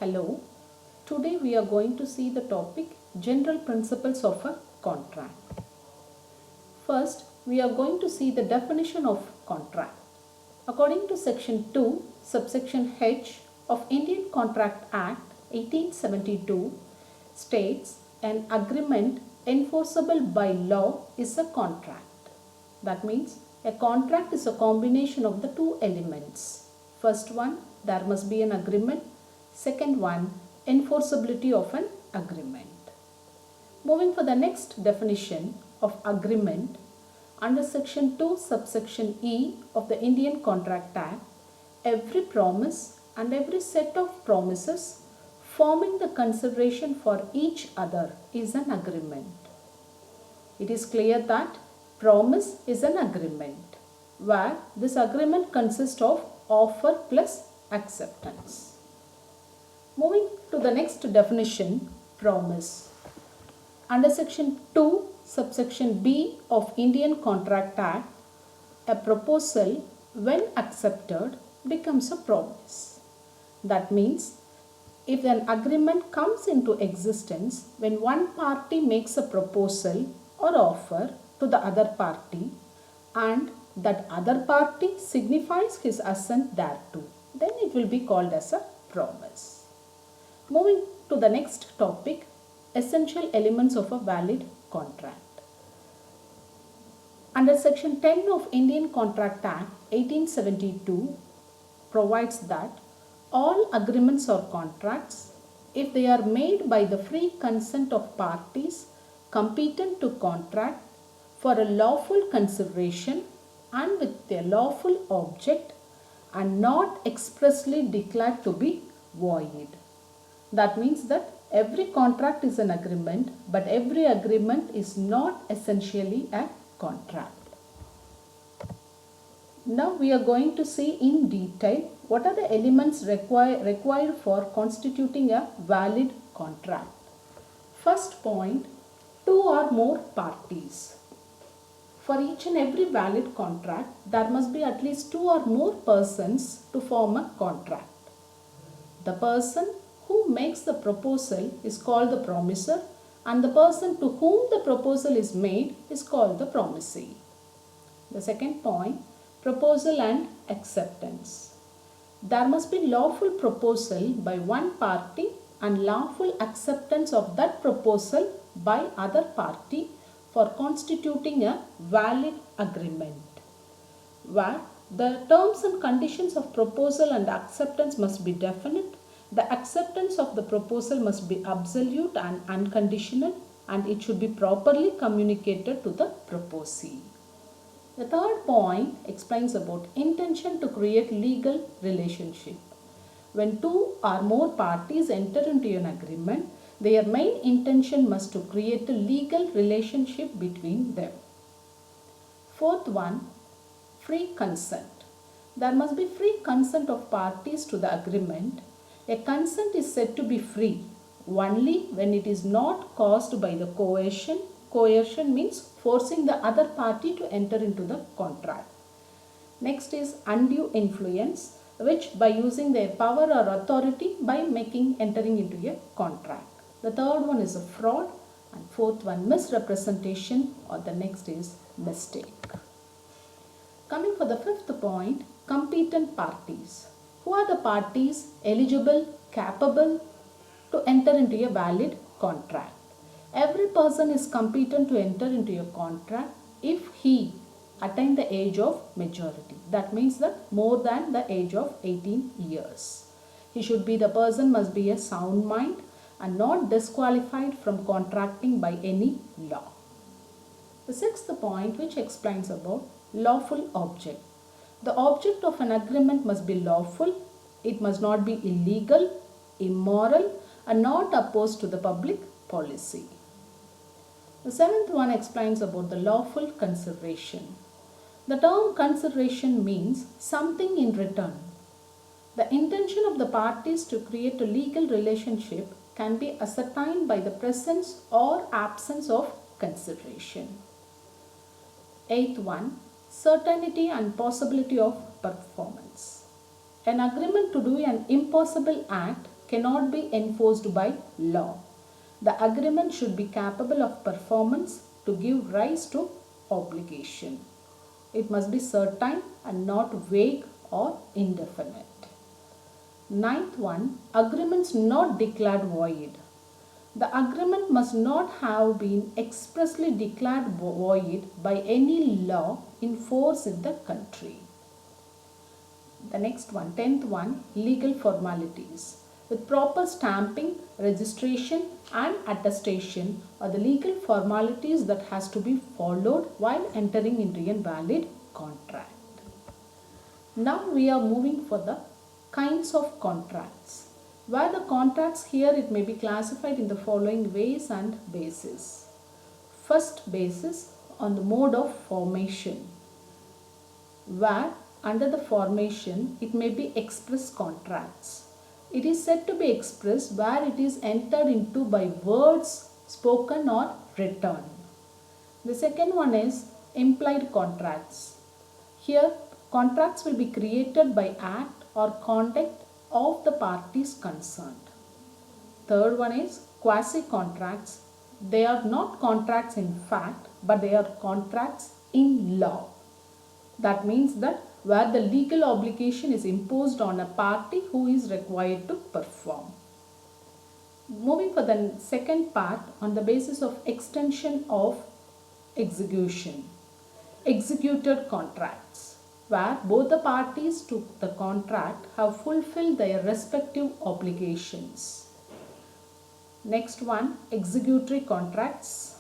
Hello, today we are going to see the topic General Principles of a Contract. First, we are going to see the definition of contract. According to Section 2, subsection H of Indian Contract Act 1872 states an agreement enforceable by law is a contract. That means a contract is a combination of the two elements. First one, there must be an agreement. Second one, enforceability of an agreement. Moving for the next definition of agreement, under section 2 subsection E of the Indian Contract Act, every promise and every set of promises forming the consideration for each other is an agreement. It is clear that promise is an agreement, where this agreement consists of offer plus acceptance. Moving to the next definition, promise. Under section 2 subsection B of Indian Contract Act, a proposal when accepted becomes a promise. That means if an agreement comes into existence when one party makes a proposal or offer to the other party and that other party signifies his assent thereto, then it will be called as a promise. Moving to the next topic, essential elements of a valid contract. Under section 10 of Indian Contract Act 1872 provides that all agreements or contracts, if they are made by the free consent of parties competent to contract for a lawful consideration and with a lawful object, are not expressly declared to be void. That means that every contract is an agreement, but every agreement is not essentially a contract. Now we are going to see in detail what are the elements required for constituting a valid contract. First point, two or more parties. For each and every valid contract, there must be at least two or more persons to form a contract. The person who makes the proposal is called the promisor, and the person to whom the proposal is made is called the promisee. The second point, proposal and acceptance. There must be lawful proposal by one party and lawful acceptance of that proposal by other party for constituting a valid agreement, where the terms and conditions of proposal and acceptance must be definite. The acceptance of the proposal must be absolute and unconditional, and it should be properly communicated to the proposee. The third point explains about intention to create legal relationship. When two or more parties enter into an agreement, their main intention must to create a legal relationship between them. Fourth one, free consent. There must be free consent of parties to the agreement. A consent is said to be free only when it is not caused by the coercion. Coercion means forcing the other party to enter into the contract. Next is undue influence, which by using their power or authority by entering into a contract. The third one is a fraud, and fourth one misrepresentation, or the next is mistake. Coming for the fifth point, competent parties. Who are the parties eligible, capable to enter into a valid contract? Every person is competent to enter into a contract if he attained the age of majority. That means that more than the age of 18 years. The person must be a sound mind and not disqualified from contracting by any law. The sixth point, which explains about lawful object. The object of an agreement must be lawful. It must not be illegal, immoral, and not opposed to the public policy. The seventh one explains about the lawful consideration. The term consideration means something in return. The intention of the parties to create a legal relationship can be ascertained by the presence or absence of consideration. Eighth one, certainty and possibility of performance. An agreement to do an impossible act cannot be enforced by law. The agreement should be capable of performance to give rise to obligation. It must be certain and not vague or indefinite. Ninth one, agreements not declared void. The agreement must not have been expressly declared void by any law in force in the country. The next one, 10th one, legal formalities. With proper stamping, registration and attestation are the legal formalities that has to be followed while entering into a valid contract. Now we are moving for the kinds of contracts. Where the contracts here, it may be classified in the following ways and basis. First basis on the mode of formation, where under the formation it may be express contracts. It is said to be expressed where it is entered into by words spoken or written. The second one is implied contracts. Here contracts will be created by act or conduct of the parties concerned. Third one is quasi contracts. They are not contracts in fact, but they are contracts in law. That means that where the legal obligation is imposed on a party who is required to perform. Moving for the second part on the basis of extension of execution. Executed contracts, where both the parties to the contract have fulfilled their respective obligations. Next one, executory contracts.